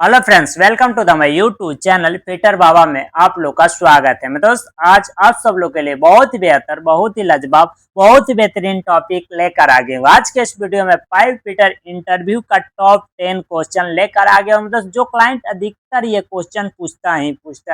Hello friends, welcome to the my YouTube channel Peter Baba में आप लोग का स्वागत है। मैं दोस्त आज आप सब लोग के लिए बहुत ही बेहतर, बहुत ही लाजवाब, बहुत ही बेहतरीन टॉपिक लेकर आ गए हूँ। आज के इस वीडियो में 5 पीटर इंटरव्यू का टॉप 10 क्वेश्चन लेकर आ गया हूँ। मतलब जो क्लाइंट अधिकतर ये क्वेश्चन पूछता है।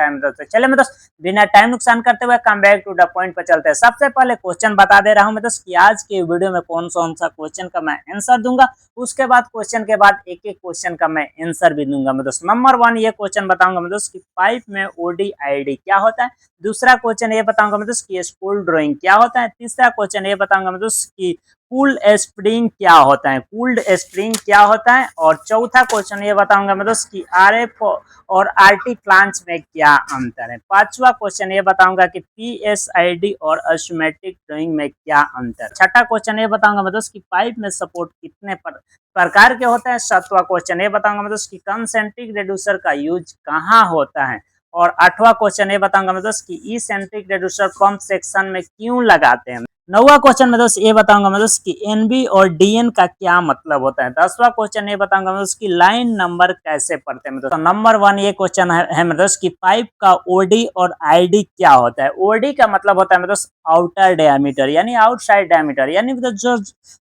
मतलब चले मैं दोस्त बिना टाइम नुकसान करते हुए come back to the point पर चलते हैं। सबसे पहले क्वेश्चन बता दे रहा हूँ मैं दोस्त कि आज के वीडियो में कौन सा क्वेश्चन का मैं आंसर दूंगा। उसके बाद क्वेश्चन के बाद एक एक क्वेश्चन का मैं आंसर भी दूंगा। मैं दोस्त नंबर 1 ये क्वेश्चन बताऊंगा मैं दोस्त कि पाइप में ODID क्या होता है। दूसरा क्वेश्चन ये बताऊंगा मैं दोस्त कि स्पूल ड्राइंग क्या होता है। तीसरा क्वेश्चन ये बताऊंगा मैं दोस्त कि कूल्ड स्प्रिंग क्या होता है, कूल्ड स्प्रिंग क्या होता है। और चौथा क्वेश्चन ये बताऊंगा मैं दोस्त कि RF और RT प्लांट्स में क्या अंतर है। पांचवा क्वेश्चन ये बताऊंगा कि PSID और अश्मेटिक ड्राइंग में क्या अंतर। छठा क्वेश्चन ये बताऊंगा मैं दोस्त कि पाइप में सपोर्ट कितने प्रकार के होते हैं। सातवां क्वेश्चन ये बताऊंगा मैं दोस्त कि कंसेंट्रिक रिड्यूसर का यूज कहाँ होता है। और आठवां क्वेश्चन ये बताऊंगा मैं दोस्त कि इसेंट्रिक रिड्यूसर पंप सेक्शन में क्यों लगाते हैं। नौवां क्वेश्चन में दोस्त ये बताऊंगा मैं दोस्त कि NB और DN का क्या मतलब होता है। 10वां क्वेश्चन ये बताऊंगा मैं दोस्त कि लाइन नंबर कैसे पढ़ते हैं। तो नंबर 1 ये क्वेश्चन है मैं दोस्त कि पाइप का OD और ID क्या होता है। OD का मतलब होता है मैं दोस्त आउटर डायमीटर यानी आउटसाइड डायमीटर, यानी जो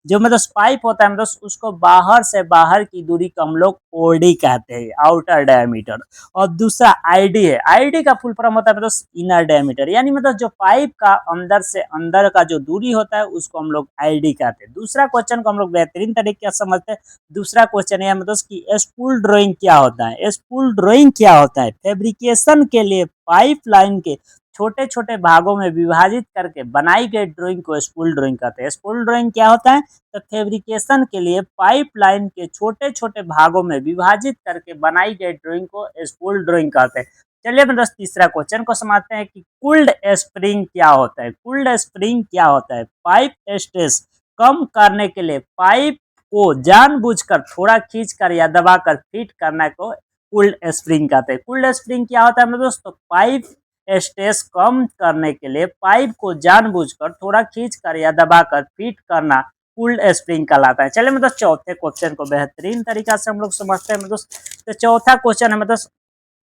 जो मतलब पाइप होता है मतलब उसको बाहर से बाहर की दूरी को हम लोग OD कहते हैं, आउटर डायमीटर। और दूसरा आईडी है, आईडी का फुल फॉर्म होता है मतलब इनर डायमीटर, यानी मतलब जो पाइप का अंदर से अंदर का जो दूरी होता है उसको हम लोग आईडी कहते हैं। दूसरा क्वेश्चन को हम लोग बेहतरीन तरीके से समझते हैं। दूसरा क्वेश्चन है मतलब कि स्पूल ड्राइंग क्या होता है। स्पूल ड्राइंग क्या होता है? फैब्रिकेशन के लिए पाइप लाइन के छोटे छोटे भागों में विभाजित करके बनाई गई ड्राइंग को स्पूल ड्राइंग कहते हैं। स्पूल ड्राइंग क्या होता है? तो फैब्रिकेशन के लिए पाइप लाइन के छोटे छोटे भागों में विभाजित करके बनाई गई ड्राइंग को स्पूल ड्राइंग कहते हैं। चलिए मैं दोस्त तीसरा क्वेश्चन को समझते हैं कि कूल्ड स्प्रिंग क्या होता है। कूल्ड स्प्रिंग क्या होता है? पाइप स्ट्रेस कम करने के लिए पाइप को जानबूझकर थोड़ा खींचकर या दबाकर फिट करने को कूल्ड स्प्रिंग कहते हैं। कूल्ड स्प्रिंग क्या होता है मेरे दोस्तों? पाइप स्ट्रेस कम करने के लिए पाइप को जानबूझकर थोड़ा खींचकर या दबाकर फिट करना कूल्ड स्प्रिंग कहलाता है। चलिए मतलब चौथे क्वेश्चन को बेहतरीन तरीका से हम लोग समझते हैं। मतलब तो चौथा क्वेश्चन है मतलब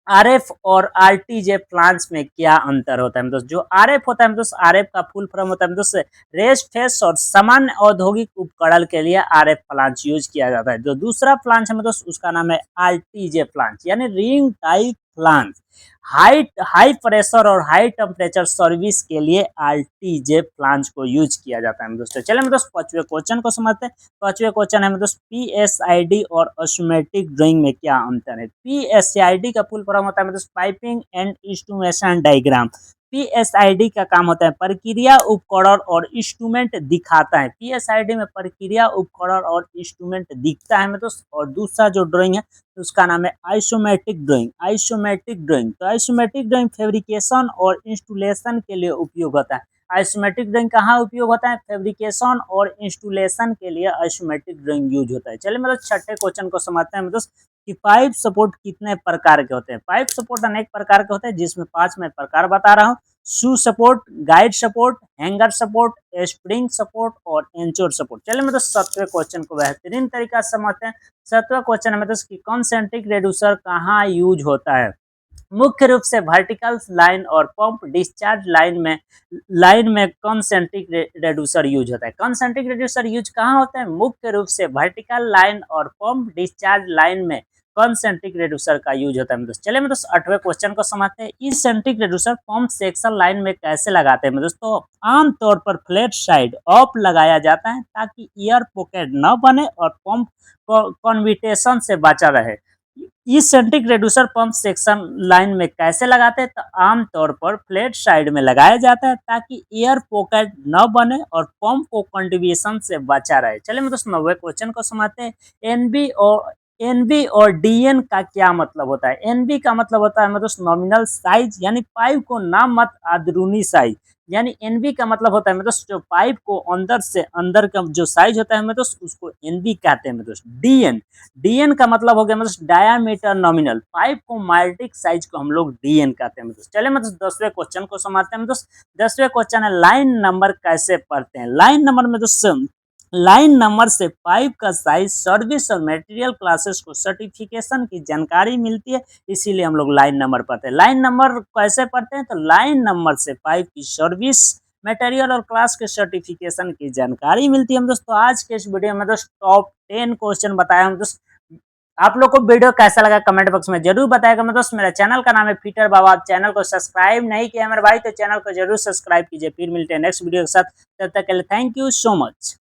RF और RTJ प्लांट्स में क्या अंतर होता है। मतलब जो RF होता है मतलब RF का फुल फॉर्म होता है मतलब रेस्ट फेस और सामान्य औद्योगिक उपकरण के लिए RF प्लांट्स यूज किया जाता है। जो दूसरा प्लांट है मतलब उसका नाम है RTJ प्लांट यानी ring type plant. High pressure और हाई टेम्परेचर सर्विस के लिए RTJ प्लांट्स को यूज किया जाता है दोस्तों। चलिए दोस्तों पांचवें क्वेश्चन को समझते हैं। पांचवें क्वेश्चन है दोस्तों PSID और ऑटोमेटिक ड्राइंग में क्या अंतर है। PSID का फुल फॉर्म होता है दोस्तों piping and instrumentation diagram. PSID का काम होता है प्रक्रिया उपकरण और इंस्ट्रूमेंट दिखाता है। PSID में प्रक्रिया उपकरण और इंस्ट्रूमेंट दिखता है दोस्तों। और दूसरा जो ड्राइंग है उसका नाम है आइसोमेट्रिक ड्राइंग। आइसोमेट्रिक ड्राइंग तो आइसोमेट्रिक ड्राइंग फैब्रिकेशन और इंस्टॉलेशन के लिए उपयोग होता है। आइसोमेट्रिक ड्राइंग कहाँ उपयोग होता है? फैब्रिकेशन और इंस्टॉलेशन के लिए आइसोमेट्रिक ड्राइंग यूज होता है। चलिए मतलब छठे क्वेश्चन को समझते हैं दोस्त कि पाइप सपोर्ट कितने प्रकार के होते हैं। पाइप सपोर्ट अनेक प्रकार के होते हैं जिसमें 5 मैं प्रकार बता रहा हूँ। Shoe support, guide support, hanger support, spring support और एंचोर सपोर्ट। चलिए मतलब 7वें क्वेश्चन को बेहतरीन तरीका से समझते हैं। 7वां क्वेश्चन है मतलब कि कंसेंट्रिक रिड्यूसर कहाँ यूज होता है। मुख्य रूप से वर्टिकल लाइन और पंप डिस्चार्ज लाइन में कंसेंट्रिक रिड्यूसर यूज होता है। कंसेंट्रिक रिड्यूसर यूज कहाँ होता है? मुख्य रूप से वर्टिकल लाइन और पंप डिस्चार्ज लाइन में कंसेंट्रिक रिड्यूसर का यूज होता है। चलिए मैं दोस्तों 8वें क्वेश्चन को समझते हैं। Eccentric reducer pump section line में कैसे लगाते हैं दोस्तों? आमतौर पर फ्लैट साइड ऑफ लगाया जाता है ताकि एयर पॉकेट न बने और पंप कन्विटेशन से बचा रहे। Eccentric reducer pump section line में कैसे लगाते हैं? तो आमतौर पर फ्लैट साइड में लगाया जाता है ताकि एयर पॉकेट न बने और पंप को कंट्रीब्यूशन से बचा रहे। चलिए मैं दोस्तों 9वें क्वेश्चन को समझते हैं। एनबी और डीएन का क्या मतलब होता है? एनबी का मतलब होता है मतलब नॉमिनल साइज यानी पाइप को नाममात्र अंदरूनी साइज, यानी एनबी का मतलब होता है मतलब जो पाइप को अंदर से अंदर का जो साइज होता है मतलब उसको एनबी कहते हैं। मतलब डीएन डीएन का मतलब हो गया मतलब डायामीटर नॉमिनल, पाइप को माइल्टिक साइज को हम लोग डीएन कहते हैं। मतलब चले मतलब 10वें क्वेश्चन को समझते हैं। मतलब 10वें क्वेश्चन है लाइन नंबर कैसे पढ़ते हैं। लाइन नंबर में दोस्तों लाइन नंबर से पाइप का साइज, सर्विस और मटेरियल क्लासेस को सर्टिफिकेशन की जानकारी मिलती है, इसीलिए हम लोग लाइन नंबर पढ़ते हैं। लाइन नंबर कैसे पढ़ते हैं, तो लाइन नंबर से पाइप की सर्विस, मटेरियल और क्लास के सर्टिफिकेशन की जानकारी मिलती है। हम दोस्तों आज के इस वीडियो में दोस्त टॉप 10 क्वेश्चन बताया हम दोस्त। आप लोग को वीडियो कैसा लगा कमेंट बॉक्स में जरूर बताएगा। मैं दोस्त मेरा चैनल का नाम है पीटर बाबा, आप चैनल को सब्सक्राइब नहीं किया मेरे भाई तो चैनल को जरूर सब्सक्राइब कीजिए। फिर मिलते हैं नेक्स्ट वीडियो के साथ, तब तक के लिए थैंक यू सो मच।